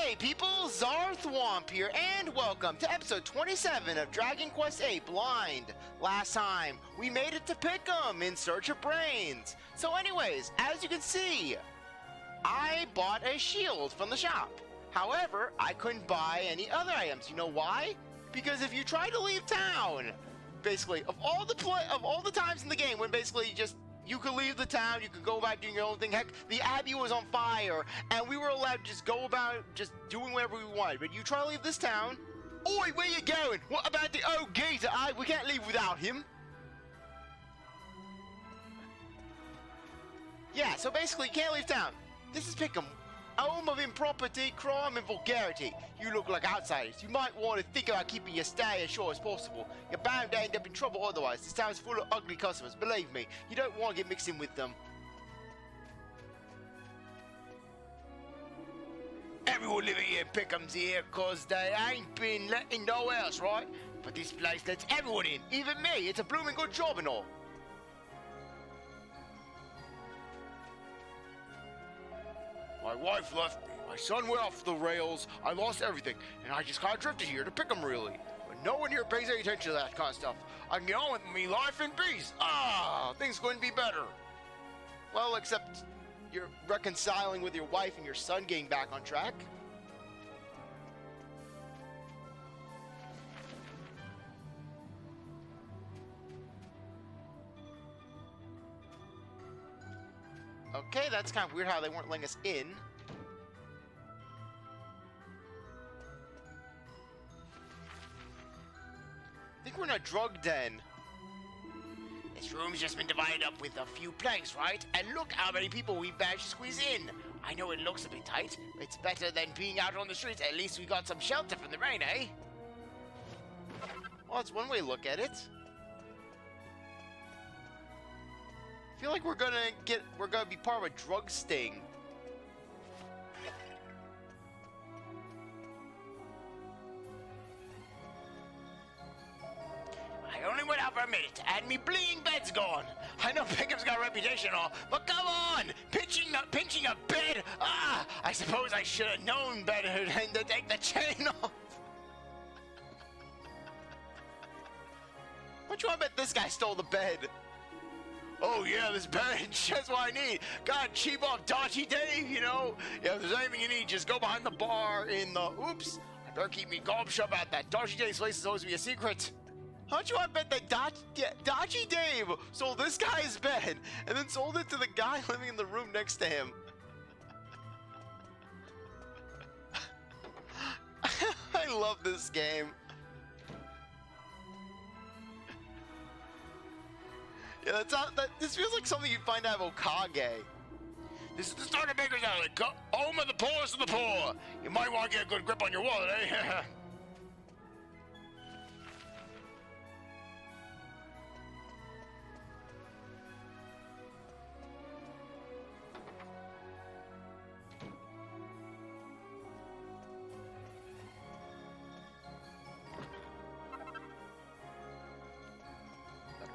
Hey people, CzarThwomp here, and welcome to episode 27 of Dragon Quest VIII Blind. Last time, we made it to Pickham in search of brains. So anyways, as you can see, I bought a shield from the shop. However, I couldn't buy any other items. You know why? Because if you try to leave town, basically, of all the times in the game when basically you could leave the town, you could go about doing your own thing. Heck, the Abbey was on fire, and we were allowed to just go about just doing whatever we wanted. But you try to leave this town. Oi, where you going? What about the old geezer? We can't leave without him. Yeah, so basically, you can't leave town. This is Pickham, home of impropriety, crime, and vulgarity. You look like outsiders. You might want to think about keeping your stay as short as possible. You're bound to end up in trouble otherwise. This town is full of ugly customers. Believe me, you don't want to get mixed in with them. Everyone living here in Pickham's here because they ain't been letting no else, right? But this place lets everyone in, even me. It's a blooming good job and all. My wife left me, my son went off the rails, I lost everything, and I just kind of drifted here to Pickham, really. But no one here pays any attention to that kind of stuff. I can get on with me life in peace. Things going to be better. Well, except you're reconciling with your wife and your son getting back on track. Okay, that's kind of weird how they weren't letting us in. I think we're in a drug den. This room's just been divided up with a few planks, right? And look how many people we've managed to squeeze in. I know it looks a bit tight, but it's better than being out on the streets. At least we got some shelter from the rain, eh? Well, that's one way to look at it. I feel like we're gonna be part of a drug sting. I only went out for a minute, and me bleeding bed's gone. I know Pickham's got a reputation and all, but come on! Pinching a bed! I suppose I should have known better than to take the chain off. What you want to bet this guy stole the bed? Oh yeah, this bench, that's what I need. Got cheap off Dodgy Dave, you know? Yeah, if there's anything you need, just go behind the bar in the... Oops! I better keep me gob shut about that. Dodgy Dave's place is always be a secret. How much you want to bet that Dodgy Dave sold this guy's bed and then sold it to the guy living in the room next to him? I love this game. Yeah, this feels like something you'd find out of Okage. This is the start of Bangerz Alley, home of the poorest of the poor. You might want to get a good grip on your wallet, eh?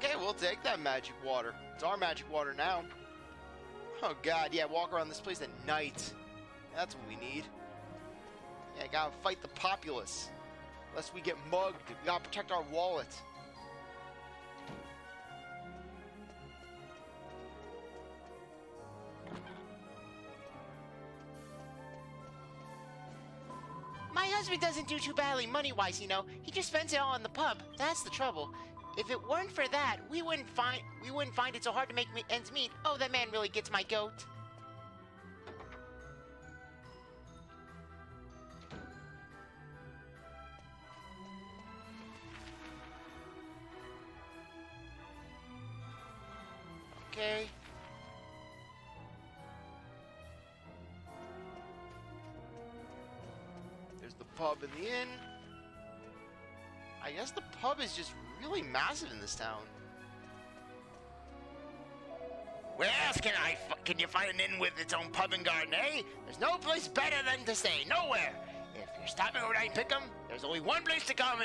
Okay, we'll take that magic water. It's our magic water now. Oh god, yeah, walk around this place at night. That's what we need. Yeah, gotta fight the populace. Lest we get mugged. We gotta protect our wallet. My husband doesn't do too badly money-wise, you know. He just spends it all in the pub. That's the trouble. If it weren't for that, we wouldn't find it so hard to make ends meet. Oh, that man really gets my goat. Okay. There's the pub and the inn. I guess the pub is just really massive in this town. Where else can you find an inn with its own pub and garden, eh? There's no place better than to stay, nowhere. If you're stopping over in Pickham, there's only one place to come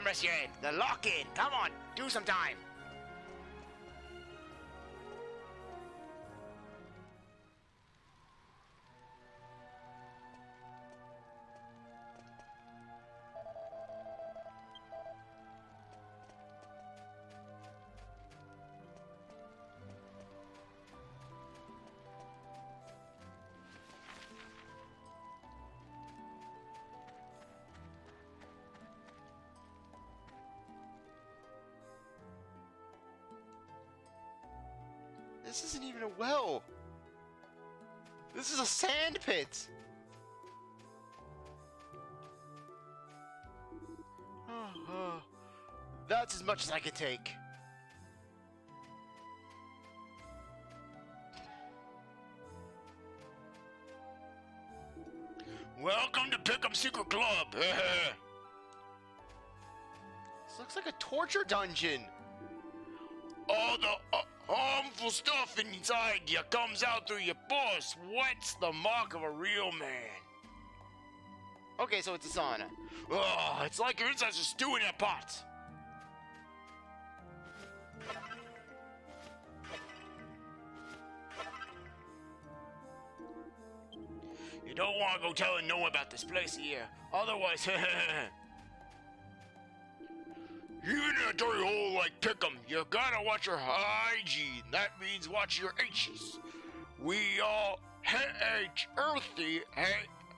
rest your head. The Lock Inn. Come on, do some time. This isn't even a well. This is a sand pit. That's as much as I can take. Welcome to Pickham Secret Club. This looks like a torture dungeon. All the harmful stuff inside you comes out through your pores. What's the mark of a real man? Okay, so it's a sauna. Oh, it's like your insides are stewing in a pot. You don't want to go telling no one about this place here. Otherwise, even in a dirty hole like Pickham, you gotta watch your hygiene. That means watch your H's. We all earthy,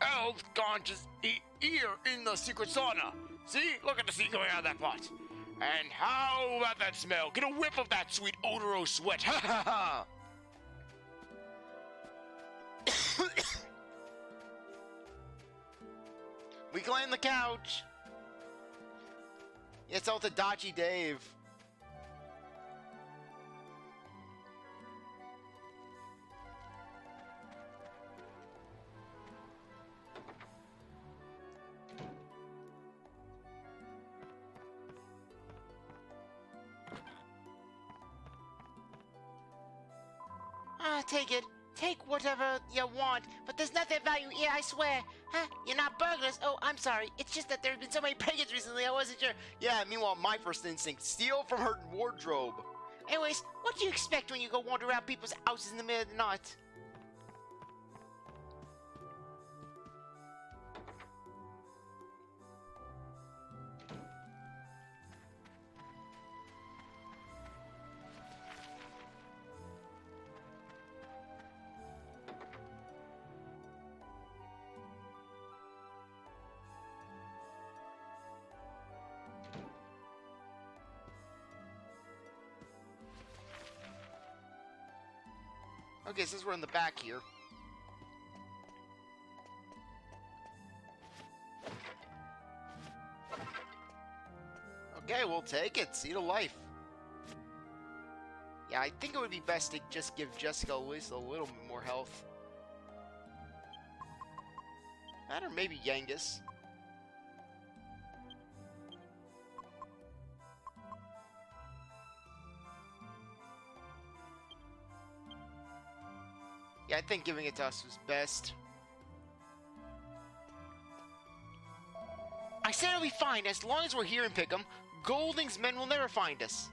health conscious here in the secret sauna. See? Look at the sea coming out of that pot. And how about that smell? Get a whiff of that sweet odorous sweat. Ha ha ha! We claim the couch. It's all to Dodgy Dave. Take it. Take whatever you want, but there's nothing of value here, I swear. Huh? You're not burglars? Oh, I'm sorry. It's just that there have been so many pagans recently, I wasn't sure. Yeah, meanwhile, my first instinct, steal from her wardrobe. Anyways, what do you expect when you go wander around people's houses in the middle of the night? Okay, since we're in the back here. Okay, we'll take it. See to life. Yeah, I think it would be best to just give Jessica at least a little bit more health. That or maybe Yangus. Yeah, I think giving it to us was best. I said it'll be fine as long as we're here in Pickham. Golding's men will never find us.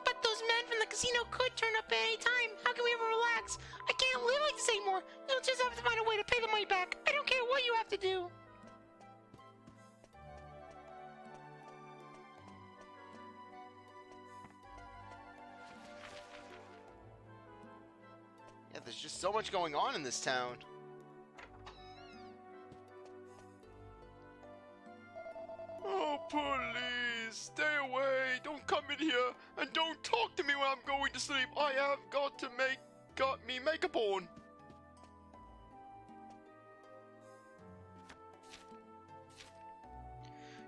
But those men from the casino could turn up at any time. How can we ever relax? I can't live like this anymore. You'll just have to find a way to pay the money back. I don't care what you have to do. Yeah, there's just so much going on in this town. Oh, please, stay away. Don't come in here, and don't talk to me when I'm going to sleep. I have got to got me makeup on.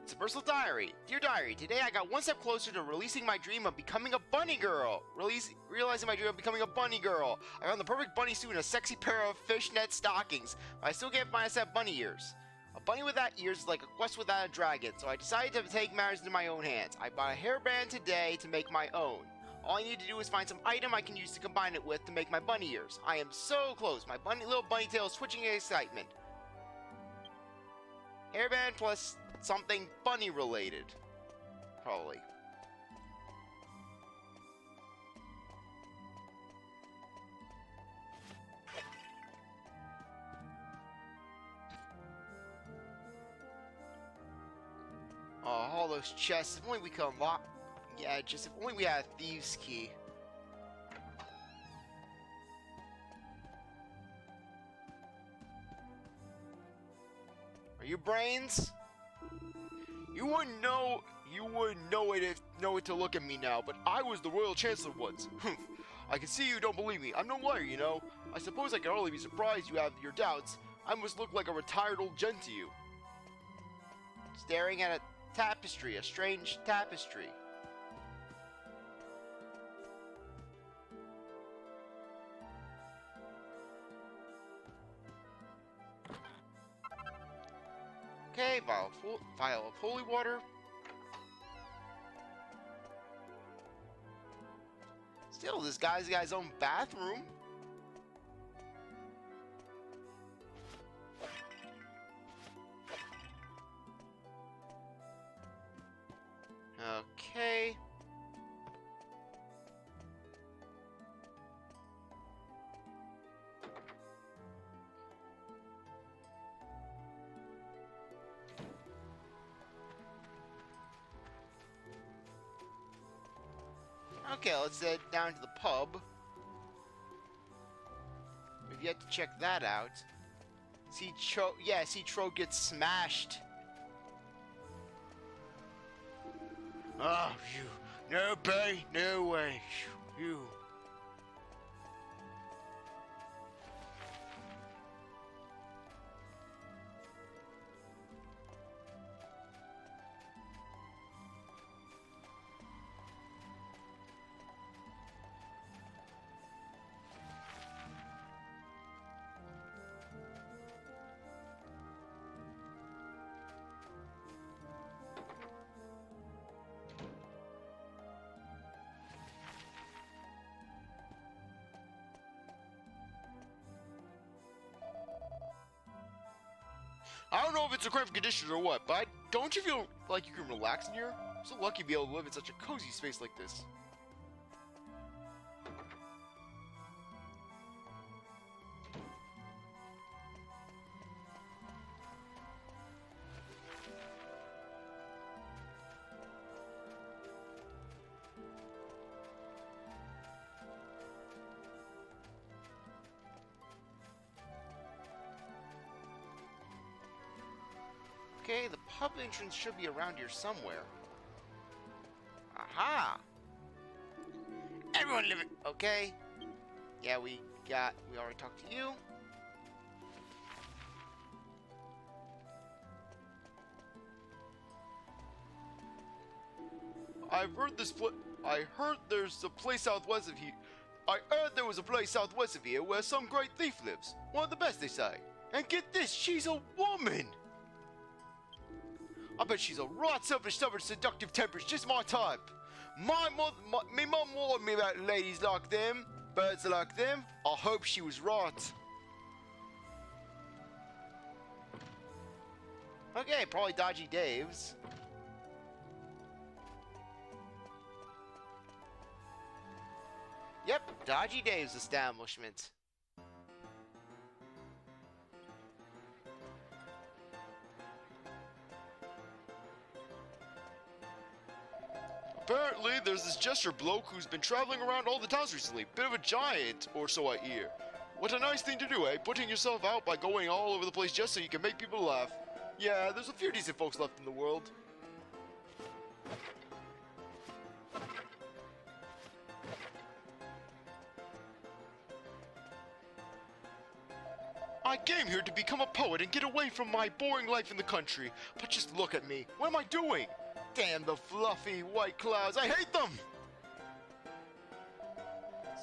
It's a personal diary. Dear diary, today I got one step closer to releasing my dream of becoming a bunny girl. Realizing my dream of becoming a bunny girl. I found the perfect bunny suit and a sexy pair of fishnet stockings. But I still can't find a set of bunny ears. A bunny without ears is like a quest without a dragon, so I decided to take matters into my own hands. I bought a hairband today to make my own. All I need to do is find some item I can use to combine it with to make my bunny ears. I am so close. My little bunny tail is twitching in excitement. Hairband plus something bunny related. Probably. Oh, all those chests. If only we could unlock. Yeah, just if only we had a thieves' key. Are you brains? You wouldn't know You wouldn't know it to look at me now, but I was the royal chancellor once. I can see you don't believe me. I'm no liar, you know. I suppose I can hardly be surprised you have your doubts. I must look like a retired old gent to you. Staring at a tapestry, a strange tapestry. Okay, vial of holy water. Still, this guy's got his own bathroom. Okay. Okay, let's head down to the pub. We've yet to check that out. See Trode gets smashed. Ah, you. No pay, no way. You. I don't know if it's a cramped condition or what, but don't you feel like you can relax in here? I'm so lucky to be able to live in such a cozy space like this. Okay, the pub entrance should be around here somewhere. Aha! Everyone living. Okay. Yeah, we already talked to you. I heard there's a place southwest of here. I heard there was a place southwest of here where some great thief lives. One of the best, they say. And get this, she's a woman! I bet she's a right selfish, stubborn, seductive temper. It's just my type. Me mum warned me about ladies like them, birds like them. I hope she was right. Okay, probably Dodgy Dave's. Yep, Dodgy Dave's establishment. Apparently, there's this jester bloke who's been traveling around all the towns recently. Bit of a giant, or so I hear. What a nice thing to do, eh? Putting yourself out by going all over the place just so you can make people laugh. Yeah, there's a few decent folks left in the world. I came here to become a poet and get away from my boring life in the country. But just look at me. What am I doing? Damn the fluffy white clouds. I hate them!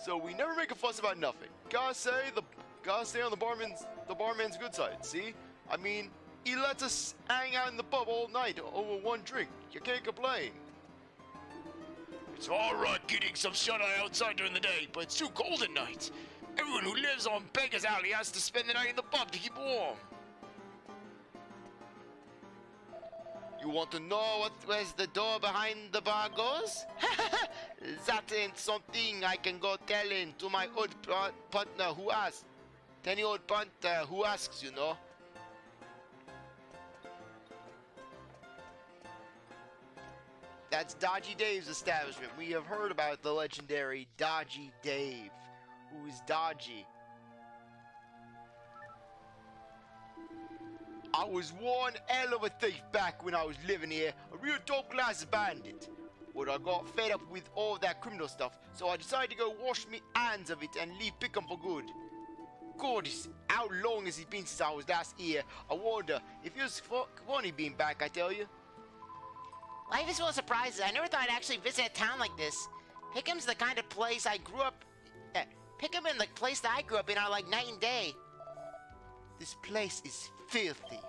So we never make a fuss about nothing. Gotta stay on the barman's good side, see? I mean, he lets us hang out in the pub all night over one drink. You can't complain. It's alright getting some shut-eye outside during the day, but it's too cold at night. Everyone who lives on Bangerz Alley has to spend the night in the pub to keep warm. You want to know where's the door behind the bar goes? That ain't something I can go telling to my old partner who asks. Any old partner who asks, you know. That's Dodgy Dave's establishment. We have heard about the legendary Dodgy Dave, who is dodgy. I was one hell of a thief back when I was living here, a real top-class bandit. But I got fed up with all that criminal stuff, so I decided to go wash me hands of it and leave Pickham for good. God, how long has it been since I was last here? I wonder if it was funny being back, I tell you. Life is full of surprises. I never thought I'd actually visit a town like this. Pickham's the kind of place I grew up... Pickham and the place that I grew up in are like night and day. This place is filthy.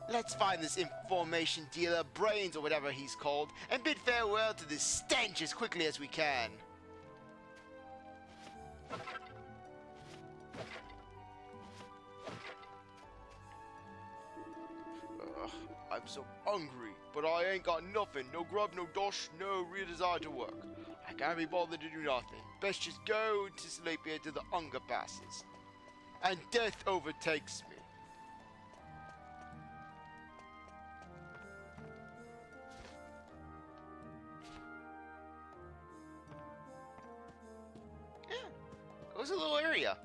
Let's find this information dealer, Brains or whatever he's called, and bid farewell to this stench as quickly as we can. I'm so hungry, but I ain't got nothing. No grub, no dosh, no real desire to work. I can't be bothered to do nothing. Best just go to sleep here till the hunger passes. And death overtakes me. Yeah, it was a little area.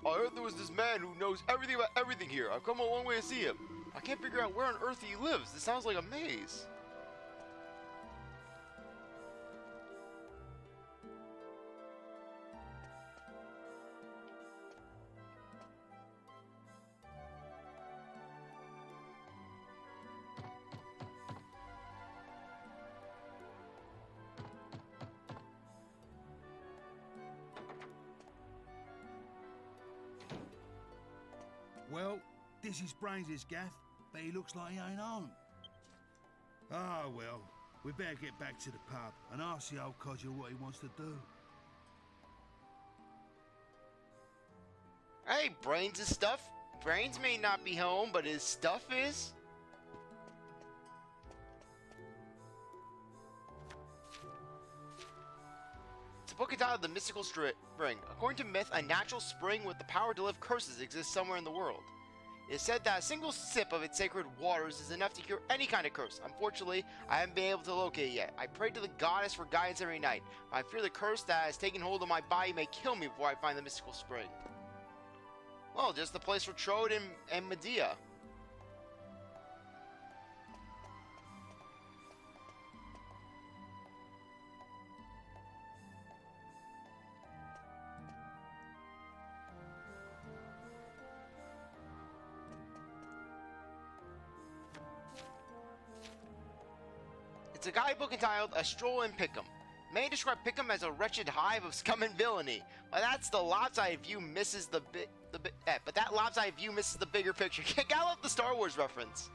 I heard there was this man who knows everything about everything here. I've come a long way to see him. I can't figure out where on earth he lives. This sounds like a maze. Well, this is Brains' gaff, but he looks like he ain't home. Ah, well, we better get back to the pub and ask the old codger what he wants to do. Hey, Brains' stuff. Brains may not be home, but his stuff is. It's a book entitled The Mystical Spring. According to myth, a natural spring with the power to lift curses exists somewhere in the world. It is said that a single sip of its sacred waters is enough to cure any kind of curse. Unfortunately, I haven't been able to locate it yet. I pray to the goddess for guidance every night, but I fear the curse that has taken hold of my body may kill me before I find the mystical spring. Well, just the place for Trode and Medea. It's a guidebook entitled A Stroll in Pickham. May describe Pickham as a wretched hive of scum and villainy. But that's the lopsided view misses the bigger picture. Gotta love the Star Wars reference.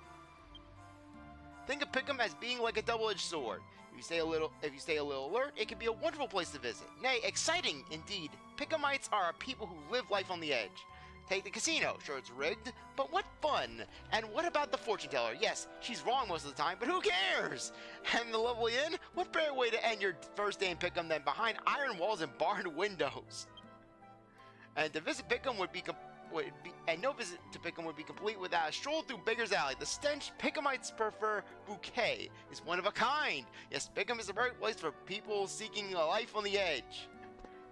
Think of Pickham as being like a double-edged sword. If you stay a little alert, it can be a wonderful place to visit. Nay, exciting indeed. Pickhamites are a people who live life on the edge. Take the casino. Sure, it's rigged, but what fun! And what about the fortune teller? Yes, she's wrong most of the time, but who cares? And the lovely inn? What better way to end your first day in Pickham than behind iron walls and barred windows? And to visit Pickham would be no visit to Pickham would be complete without a stroll through Bangerz Alley. The stench Pickhamites prefer bouquet is one of a kind. Yes, Pickham is the right place for people seeking a life on the edge.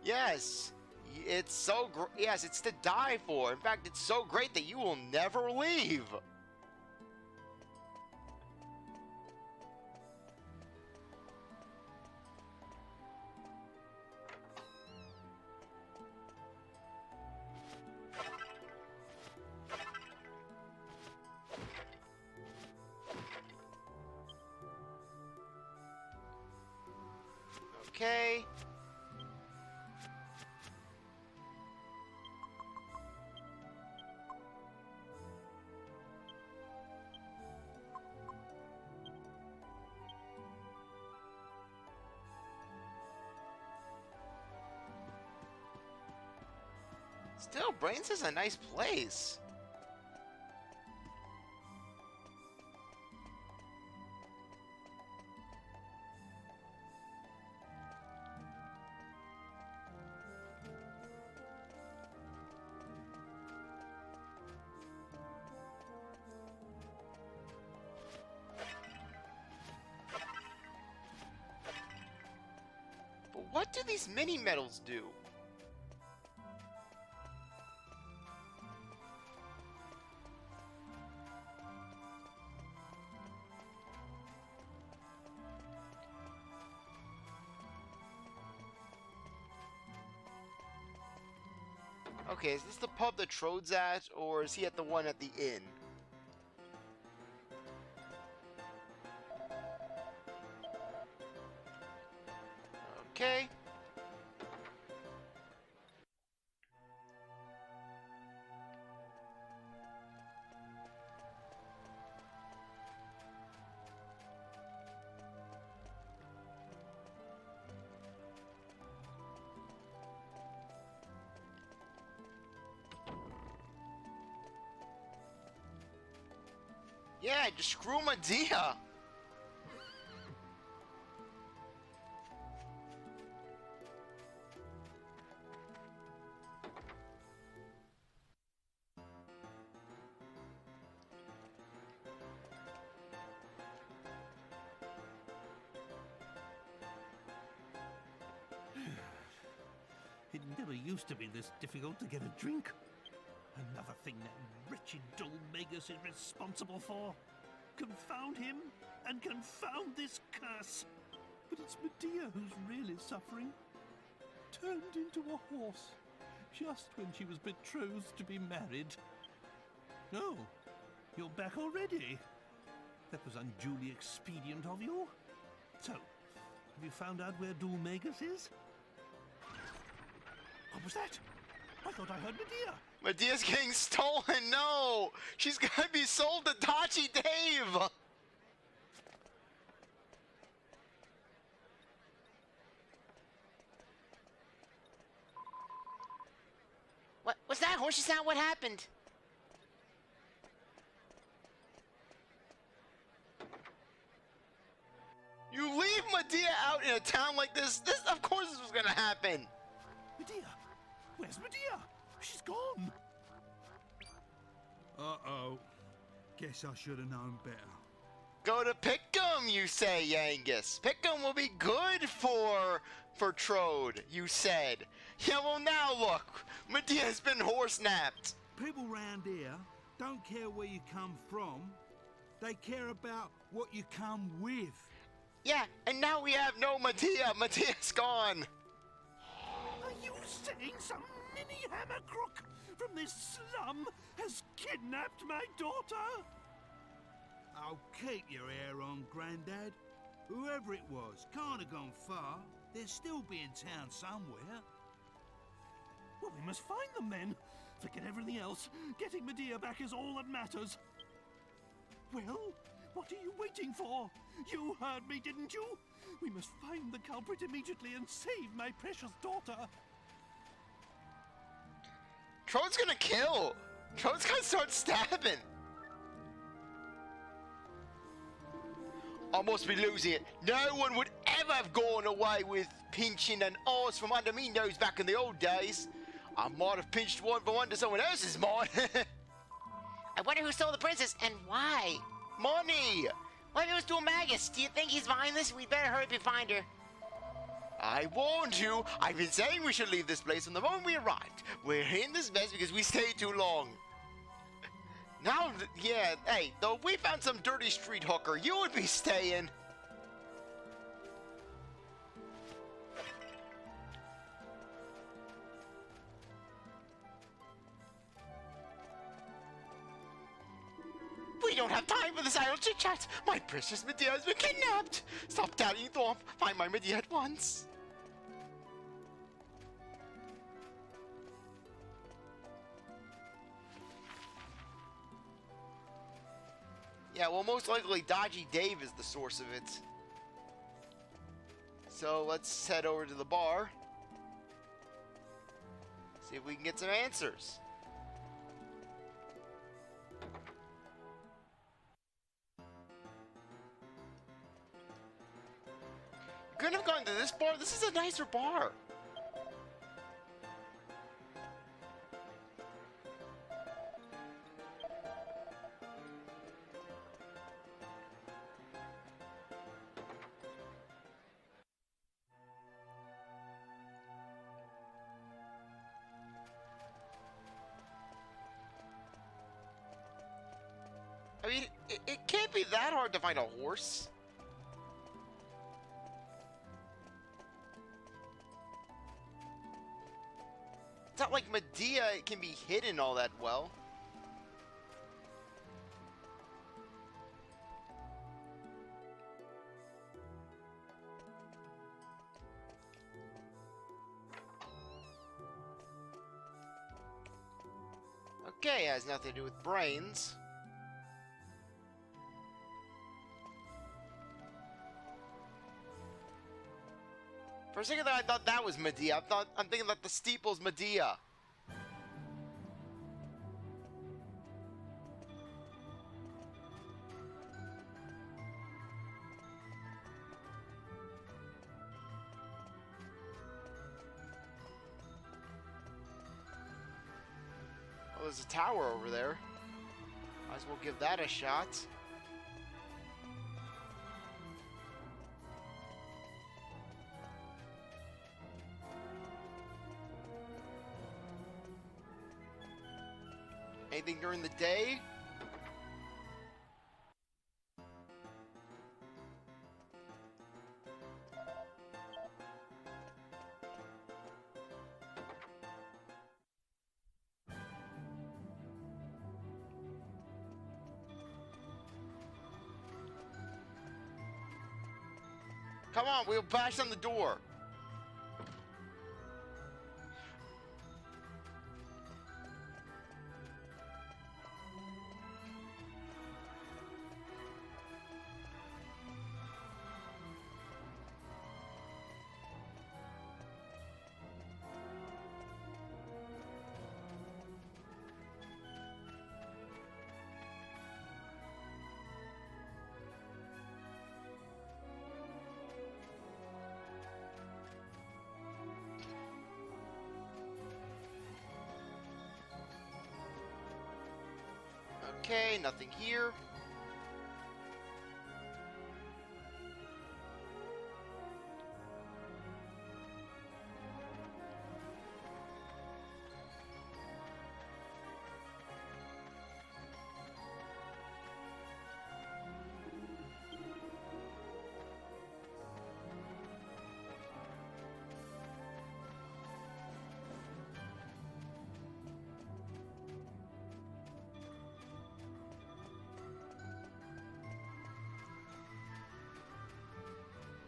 Yes. It's so yes, it's to die for. In fact, it's so great that you will never leave. Okay. Still, Brains is a nice place. What do these mini medals do? Okay, is this the pub that Trode's at, or is he at the one at the inn? Okay. Yeah, just screw Medea. It never used to be this difficult to get a drink. Another thing that wretched Bangerz is responsible for. Confound him, and confound this curse. But it's Medea who's really suffering. Turned into a horse, just when she was betrothed to be married. No, you're back already. That was unduly expedient of you. So, have you found out where Bangerz is? What was that? I thought I heard Medea. Medea's getting stolen. No, she's gonna be sold to Dodgy Dave. What was that? Horsey sound? What happened? You leave Medea out in a town like this? This, of course, this was gonna happen. Medea? Where's Medea? She's gone. Uh-oh. Guess I should have known better. Go to Pickham, you say, Angus. Pickham will be good for Trode, you said. Yeah, well now look, Medea's been horse-napped. People round here don't care where you come from. They care about what you come with. Yeah, and now we have no Medea. Medea's gone. Are you saying some mini hammer crook from this slum has kidnapped my daughter? Oh, keep your hair on, Grandad. Whoever it was can't have gone far. They'll still be in town somewhere. Well, we must find them then. Forget everything else. Getting Medea back is all that matters. Well, what are you waiting for? You heard me, didn't you? We must find the culprit immediately and save my precious daughter. Trode's gonna kill. Trode's gonna start stabbing. I must be losing it. No one would ever have gone away with pinching an arse from under me nose back in the old days. I might have pinched one from under someone else's mind. I wonder who stole the princess and why. Money. What if it was Bangerz? Do you think he's behind this? We'd better hurry up and find her. I warned you. I've been saying we should leave this place from the moment we arrived. We're in this mess because we stayed too long. Now, yeah, hey, though if we found some dirty street hooker, you would be staying. We don't have time for this idle chit-chat. My precious Medea has been kidnapped. Stop doubting, Thwomp. Find my Medea at once. Yeah, well, most likely Dodgy Dave is the source of it. So let's head over to the bar. See if we can get some answers. You couldn't have gone to this bar. This is a nicer bar. I mean, it can't be that hard to find a horse. It's not like Medea can be hidden all that well. Okay, it has nothing to do with brains. For a second there, I thought that was Medea. I'm thinking that the steeple's Medea. Oh, there's a tower over there. Might as well give that a shot. Anything during the day? Come on, we'll bash on the door. Okay, nothing here.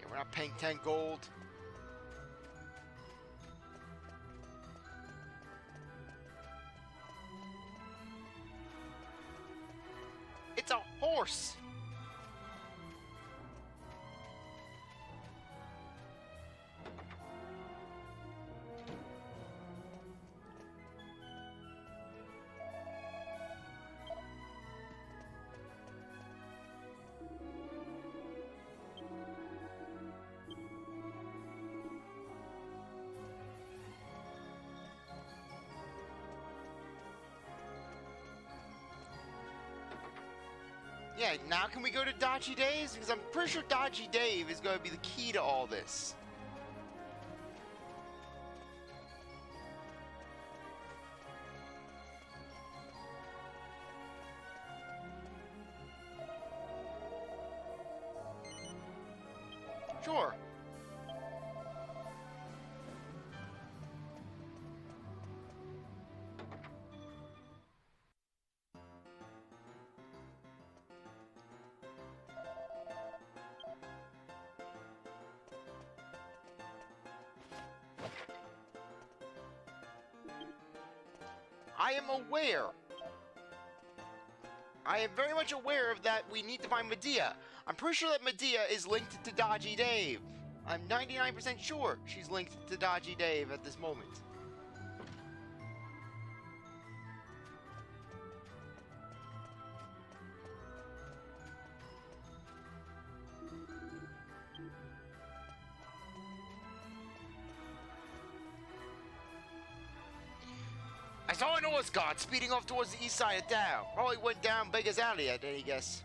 We're not paying 10 gold. It's a horse. Yeah, now can we go to Dodgy Dave's? Because I'm pretty sure Dodgy Dave is going to be the key to all this. Sure. I am aware. I am very much aware of that we need to find Medea. I'm pretty sure that Medea is linked to Dodgy Dave. I'm 99% sure she's linked to Dodgy Dave at this moment. I saw an horse guard speeding off towards the east side of town. Probably went down Bangerz Alley, I'd guess.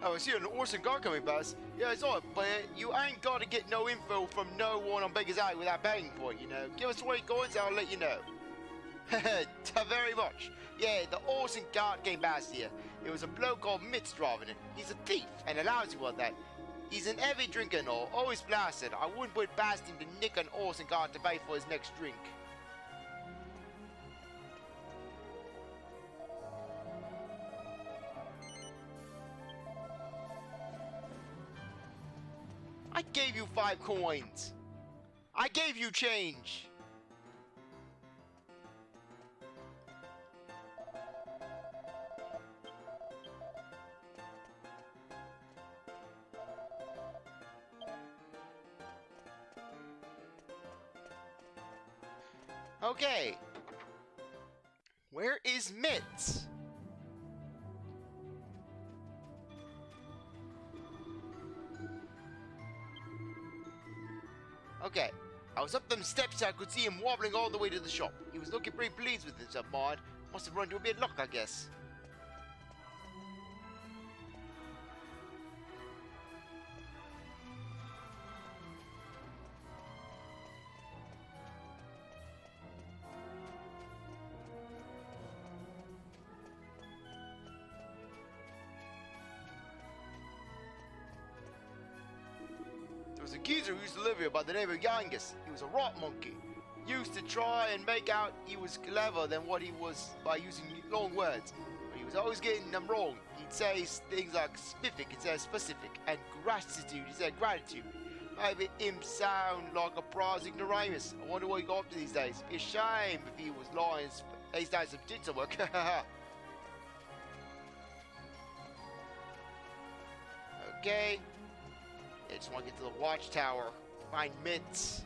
Oh, I see an Orson guard coming past. Yeah, it's alright, player. You ain't gotta get no info from no one on Bangerz Alley without banging point, you know. Give us 20 coins and I'll let you know. Very much. Yeah, the Orson guard came past here. It was a bloke called Mitz driving it. He's a thief, and a lousy one at that. He's an heavy drinker and all, always blasted. I wouldn't put it past him to nick an Orson guard to pay for his next drink. I gave you 5 coins. I gave you change. Okay. Where is Mitz? Okay. I was up them steps, I could see him wobbling all the way to the shop. He was looking pretty pleased with himself, mind. Must have run into a bit of luck, I guess. There was a geezer who used to live here by the name of Yangus. He was a rot monkey. Used to try and make out he was clever than what he was by using long words. But he was always getting them wrong. He'd say things like spiffig instead of specific, and gratitude instead of gratitude. Maybe him sound like a prize ignoramus. I wonder what he got up to these days. Be a shame if he was lying these days and did some work. Okay. I just want to get to the watchtower. Find Mitz.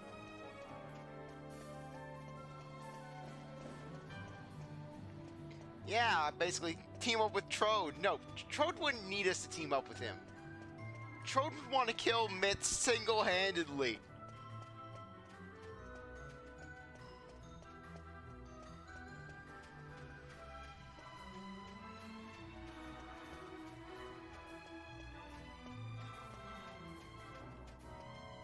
Yeah, basically team up with Trode. No, Trode wouldn't need us to team up with him. Trode would want to kill Mitz single-handedly.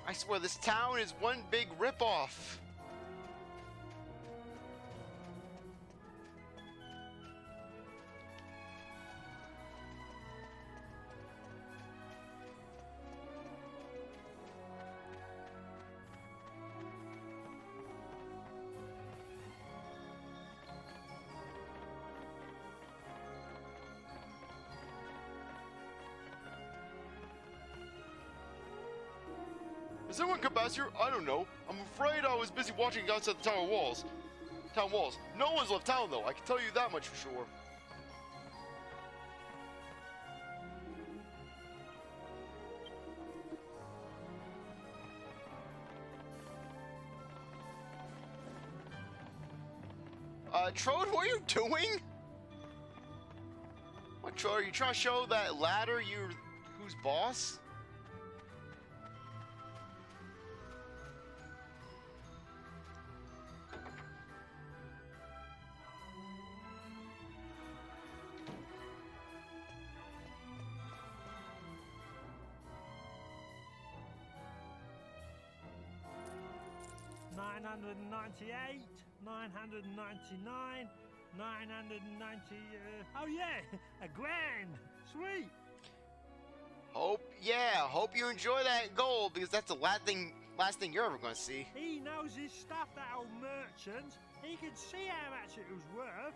I swear this town is one big ripoff. Has anyone come past here? I don't know. I'm afraid I was busy watching outside the town walls. No one's left town though, I can tell you that much for sure. Trode, what are you doing? What, Trode, are you trying to show that ladder you're who's boss? $998, $999, $990. Oh yeah, $1,000. Sweet. Hope you enjoy that gold, because that's the last thing you're ever gonna see. He knows his stuff, that old merchant. He could see how much it was worth.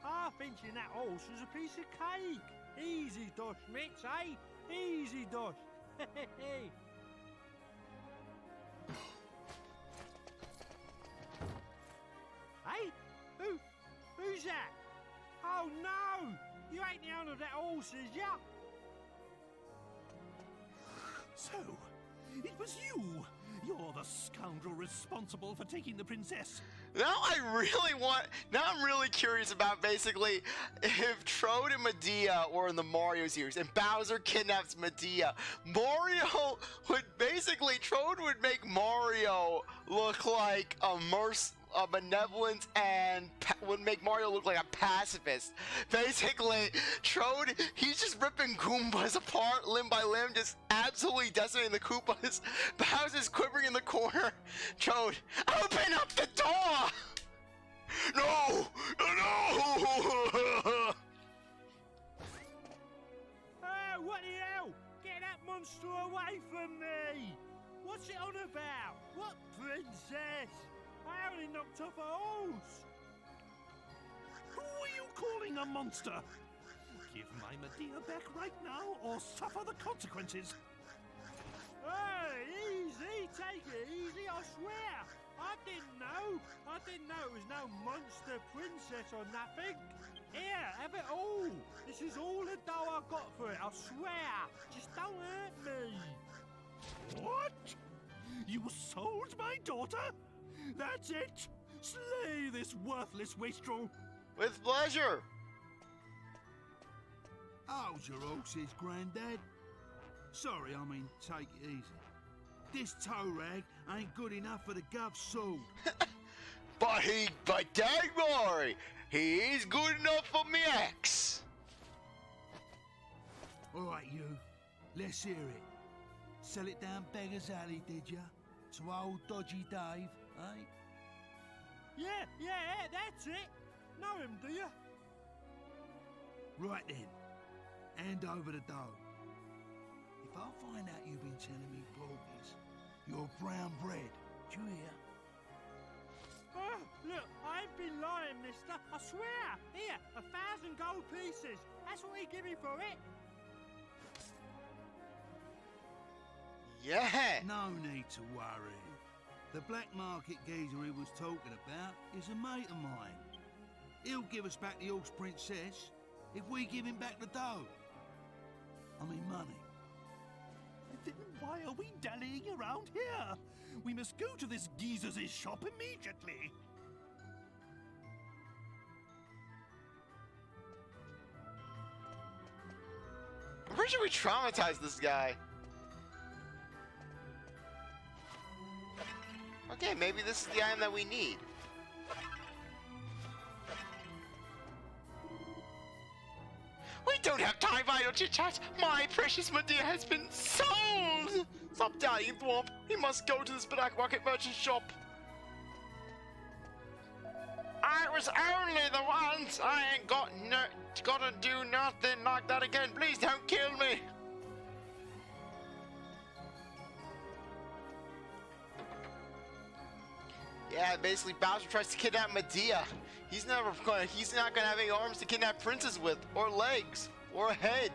Half inch in that horse was a piece of cake. Easy dosh, Mitz, eh? Easy dosh. Hey, who's that? Oh no! You ain't the owner of that horse, is ya? So, it was you. You're the scoundrel responsible for taking the princess. Now I'm really curious about basically if Trode and Medea were in the Mario series and Bowser kidnaps Medea. Trode would make Mario look like benevolence and would make Mario look like a pacifist. Basically, Trode, he's just ripping Goombas apart limb by limb, just absolutely decimating the Koopas. Bowser's quivering in the corner. Trode, open up the door! No! No! Oh, what the hell? Get that monster away from me! What's it on about? What princess? I only knocked off a horse. Who are you calling a monster? Give my Medea back right now or suffer the consequences. Hey, easy, take it easy, I swear. I didn't know it was no monster princess or nothing. Here, have it all. This is all the dough I got for it, I swear. Just don't hurt me. What? You sold my daughter? That's it. Slay this worthless wastrel. With pleasure. How's your horses, Grandad? Sorry, I mean, take it easy. This tow rag ain't good enough for the gov's sword. But don't worry, he is good enough for me axe. All right, you. Let's hear it. Sell it down Beggar's Alley, did ya? To old dodgy Dave, eh? Yeah, that's it. Know him, do ya? Right then. Hand over the dough. If I find out you've been telling me porkies, you're brown bread. Do you hear? Oh, look, I ain't been lying, mister. I swear. Here, 1,000 gold pieces. That's what he give me for it. Yeah. No need to worry. The black market geezer he was talking about is a mate of mine. He'll give us back the horse princess if we give him back the dough. I mean money. Then why are we dallying around here? We must go to this geezer's shop immediately. I'm pretty sure we traumatized this guy. Okay, maybe this is the item that we need. We don't have time for idle chit-chat. My precious Medea has been sold! Stop doubting, Thwomp. We must go to this black market merchant shop. I was only the once. I ain't gotta do nothing like that again. Please don't kill me. Yeah, basically Bowser tries to kidnap Medea. He's not gonna have any arms to kidnap princes with, or legs, or a head.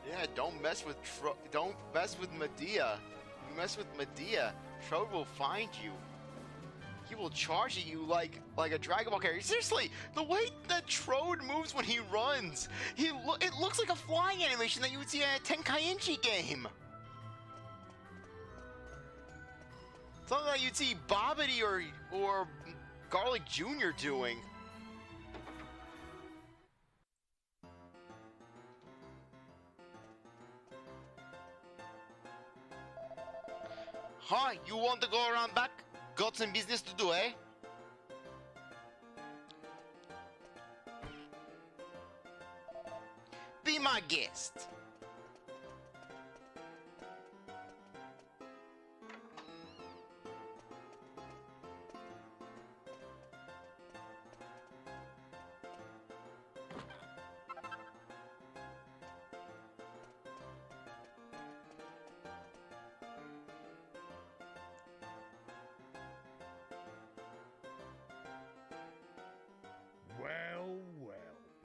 Yeah, don't mess with Medea. You mess with Medea, Trode will find you. He will charge at you like a Dragon Ball character. Seriously, the way that Trode moves when he runs, it looks like a flying animation that you would see in a Tenkaichi game. Something that you'd see Bobbity or Garlic Jr. doing. Huh? You want to go around back? Got some business to do, eh? Be my guest.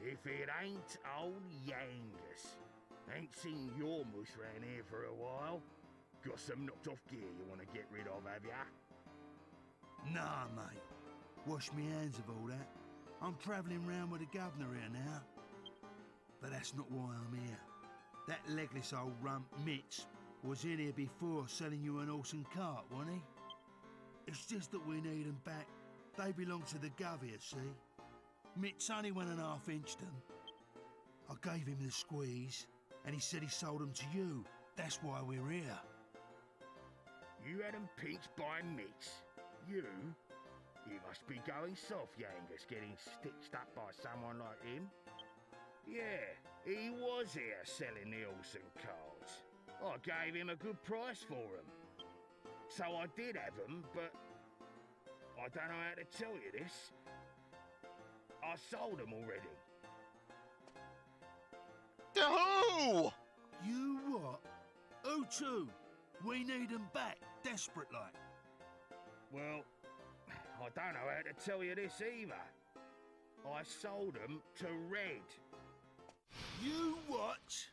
If it ain't old Yangus. Ain't seen your mush round here for a while. Got some knocked off gear you want to get rid of, have ya? Nah, mate. Wash me hands of all that. I'm travelling round with the governor here now. But that's not why I'm here. That legless old rump Mitz was in here before selling you an horse and cart, wasn't he? It's just that we need them back. They belong to the gov here, see? Mitz only went and half-inched them. I gave him the squeeze, and he said he sold them to you. That's why we're here. You had 'em pinched by Mitch? You? You must be going soft, Yangus, getting stitched up by someone like him. Yeah, he was here selling the horse and cards. I gave him a good price for 'em. So I did have 'em, but I don't know how to tell you this. I sold 'em already. To who? You what? Who to? We need them back, desperate like. Well, I don't know how to tell you this either. I sold 'em to Red. You what?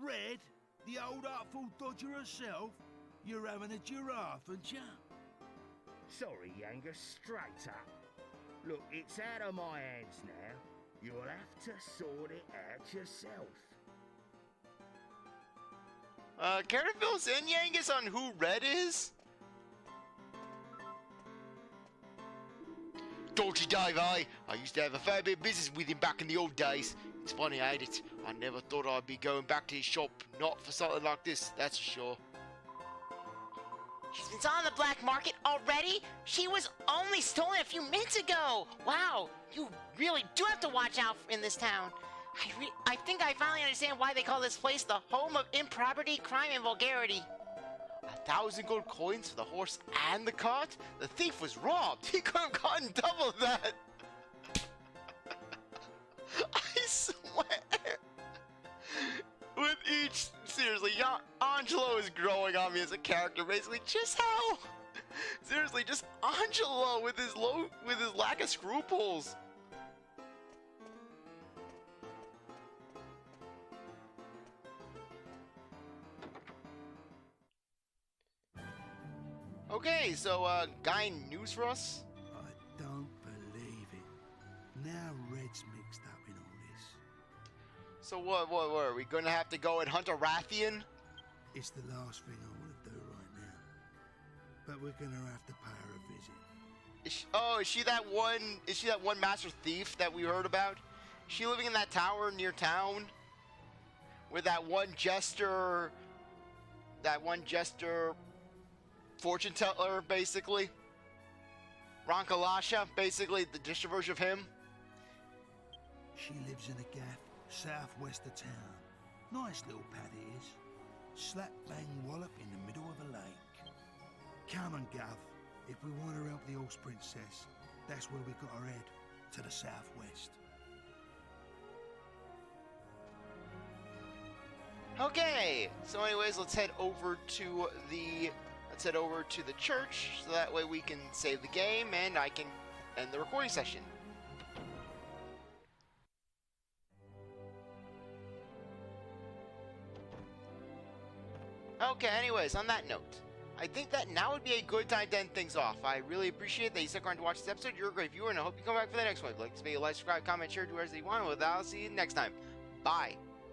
Red? The old artful dodger herself? You're having a giraffe, aren't you? Sorry, Yangus, straight up. Look, it's out of my hands now. You'll have to sort it out yourself. Care to fill us in, Yangus, on who Red is? Don't you, Dave, eh? I used to have a fair bit of business with him back in the old days. It's funny, ain't it? I never thought I'd be going back to his shop, not for something like this, that's for sure. She's been on the black market already? She was only stolen a few minutes ago! Wow, you really do have to watch out in this town. I think I finally understand why they call this place the home of impropriety, crime, and vulgarity. 1,000 gold coins for the horse and the cart? The thief was robbed. He could have gotten double that. I swear. With each, seriously, Angelo is growing on me as a character. Basically, just how, seriously, just Angelo with his lack of scruples. Okay, so, guy, news for us? I don't believe it. Now Red's mixed up in all this. So what are we gonna have to go and hunt a Rathian? It's the last thing I want to do right now. But we're gonna have to pay her a visit. Is she that one master thief that we heard about? Is she living in that tower near town? With that one jester fortune teller, basically. Ronkalasha, basically, the dish version of him. She lives in a gaff southwest of town. Nice little pad it is. Slap bang wallop in the middle of a lake. Come on, Gov. If we want to help the horse princess, that's where we got our head, to the southwest. Okay, so anyways, let's head over to the church, so that way we can save the game and I can end the recording session. Okay, anyways, on that note, I think that now would be a good time to end things off. I really appreciate that you stuck around to watch this episode. You're a great viewer, and I hope you come back for the next one. If you'd like to like, subscribe, comment, share, do whatever you want. With that, I'll see you next time. Bye.